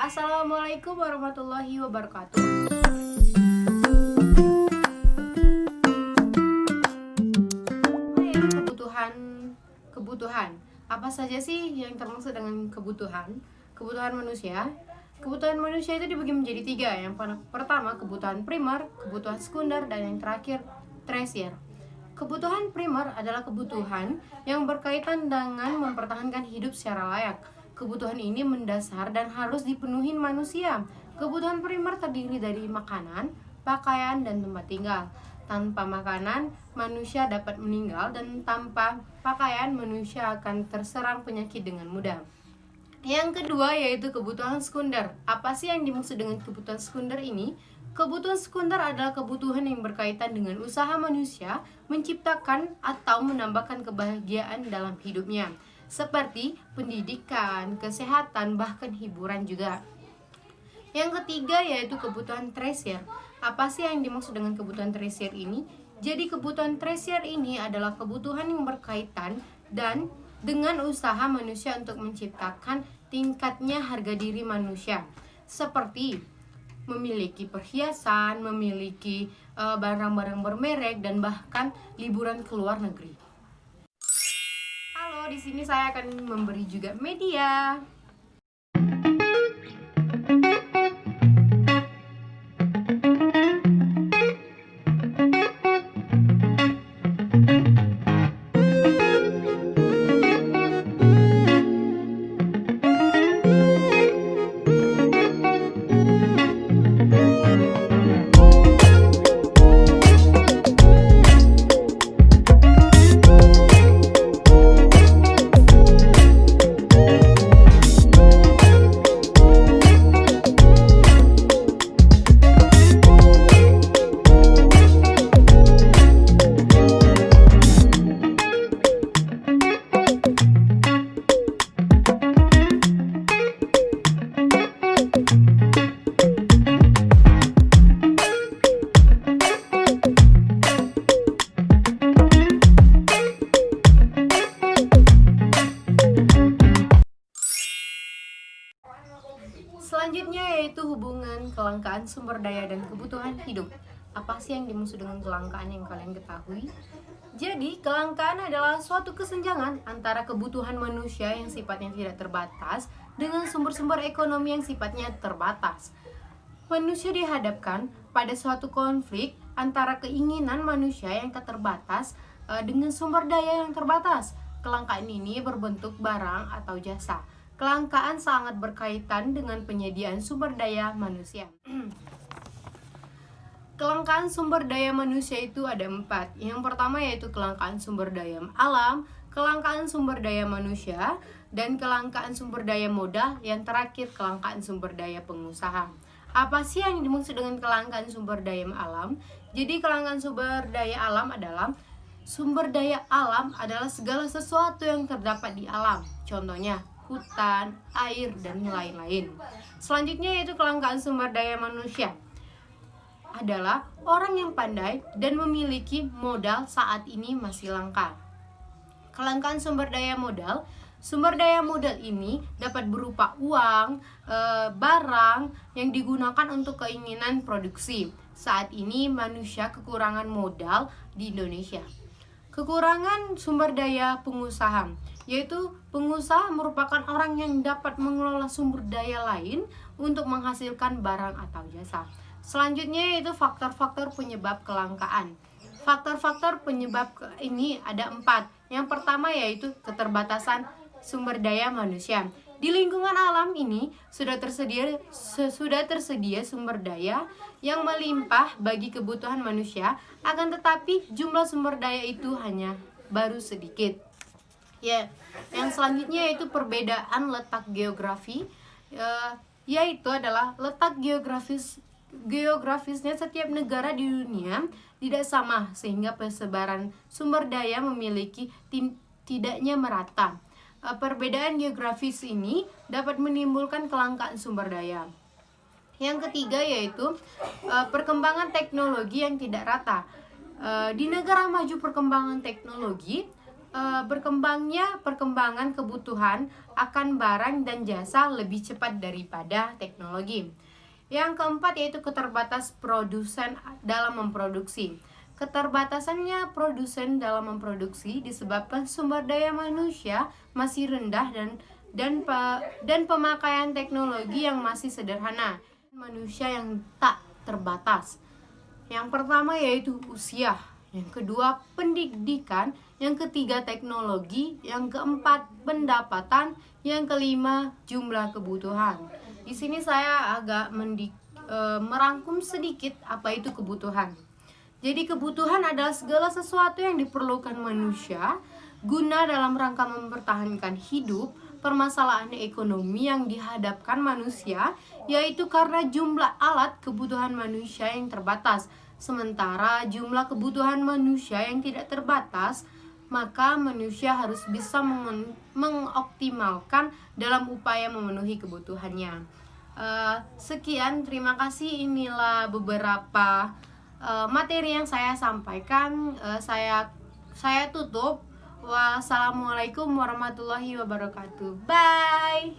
Assalamualaikum warahmatullahi wabarakatuh. Kebutuhan. Apa saja sih yang termaksud dengan kebutuhan? Kebutuhan manusia. Kebutuhan manusia itu dibagi menjadi tiga. Yang pertama kebutuhan primer, kebutuhan sekunder, dan yang terakhir tersier. Kebutuhan primer adalah kebutuhan yang berkaitan dengan mempertahankan hidup secara layak. Kebutuhan ini mendasar dan harus dipenuhi manusia. Kebutuhan primer terdiri dari makanan, pakaian, dan tempat tinggal. Tanpa makanan, manusia dapat meninggal, dan tanpa pakaian, manusia akan terserang penyakit dengan mudah. Yang kedua yaitu kebutuhan sekunder. Apa sih yang dimaksud dengan kebutuhan sekunder ini? Kebutuhan sekunder adalah kebutuhan yang berkaitan dengan usaha manusia menciptakan atau menambahkan kebahagiaan dalam hidupnya, seperti pendidikan, kesehatan, bahkan hiburan juga. Yang ketiga yaitu kebutuhan tersier. Apa sih yang dimaksud dengan kebutuhan tersier ini? Jadi kebutuhan tersier ini adalah kebutuhan yang berkaitan dan dengan usaha manusia untuk menciptakan tingkatnya harga diri manusia, seperti memiliki perhiasan, memiliki barang-barang bermerek, dan bahkan liburan ke luar negeri. Halo, di sini saya akan memberi juga media. Selanjutnya yaitu hubungan kelangkaan sumber daya dan kebutuhan hidup. Apa sih yang dimaksud dengan kelangkaan yang kalian ketahui? Jadi, kelangkaan adalah suatu kesenjangan antara kebutuhan manusia yang sifatnya tidak terbatas dengan sumber-sumber ekonomi yang sifatnya terbatas. Manusia dihadapkan pada suatu konflik antara keinginan manusia yang tak terbatas dengan sumber daya yang terbatas. Kelangkaan ini berbentuk barang atau jasa. Kelangkaan sangat berkaitan dengan penyediaan sumber daya manusia. Kelangkaan sumber daya manusia itu ada 4. Yang pertama yaitu kelangkaan sumber daya alam, kelangkaan sumber daya manusia, dan kelangkaan sumber daya modal. Yang terakhir kelangkaan sumber daya pengusaha. Apa sih yang dimaksud dengan kelangkaan sumber daya alam? Jadi kelangkaan sumber daya alam adalah sumber daya alam adalah segala sesuatu yang terdapat di alam. Contohnya hutan, air, dan lain-lain. Selanjutnya yaitu kelangkaan sumber daya manusia. Adalah orang yang pandai dan memiliki modal saat ini masih langka. Kelangkaan sumber daya modal. Sumber daya modal ini dapat berupa uang, barang yang digunakan untuk keinginan produksi. Saat ini manusia kekurangan modal di Indonesia. Kekurangan sumber daya pengusaha, yaitu pengusaha merupakan orang yang dapat mengelola sumber daya lain untuk menghasilkan barang atau jasa. Selanjutnya yaitu faktor-faktor penyebab kelangkaan. Faktor-faktor penyebab ini ada 4. Yang pertama yaitu keterbatasan sumber daya manusia. Di lingkungan alam ini sudah tersedia sumber daya yang melimpah bagi kebutuhan manusia, akan tetapi jumlah sumber daya itu hanya baru sedikit. Yang selanjutnya yaitu perbedaan letak geografi, yaitu adalah letak geografisnya setiap negara di dunia tidak sama, sehingga persebaran sumber daya memiliki tidaknya merata. Perbedaan geografis ini dapat menimbulkan kelangkaan sumber daya. Yang ketiga yaitu perkembangan teknologi yang tidak rata. Di negara maju perkembangan teknologi perkembangan kebutuhan akan barang dan jasa lebih cepat daripada teknologi. Yang keempat yaitu keterbatas produsen dalam memproduksi. Keterbatasannya produsen dalam memproduksi disebabkan sumber daya manusia masih rendah dan pemakaian teknologi yang masih sederhana. Manusia yang tak terbatas. Yang pertama yaitu usia, yang kedua pendidikan, yang ketiga teknologi, yang keempat pendapatan, yang kelima jumlah kebutuhan. Di sini saya agak merangkum sedikit apa itu kebutuhan. Jadi kebutuhan adalah segala sesuatu yang diperlukan manusia guna dalam rangka mempertahankan hidup. Permasalahan ekonomi yang dihadapkan manusia yaitu karena jumlah alat kebutuhan manusia yang terbatas. Sementara jumlah kebutuhan manusia yang tidak terbatas, maka manusia harus bisa mengoptimalkan dalam upaya memenuhi kebutuhannya. Sekian, terima kasih. Inilah beberapa materi yang saya sampaikan. Saya tutup. Wassalamualaikum warahmatullahi wabarakatuh. Bye.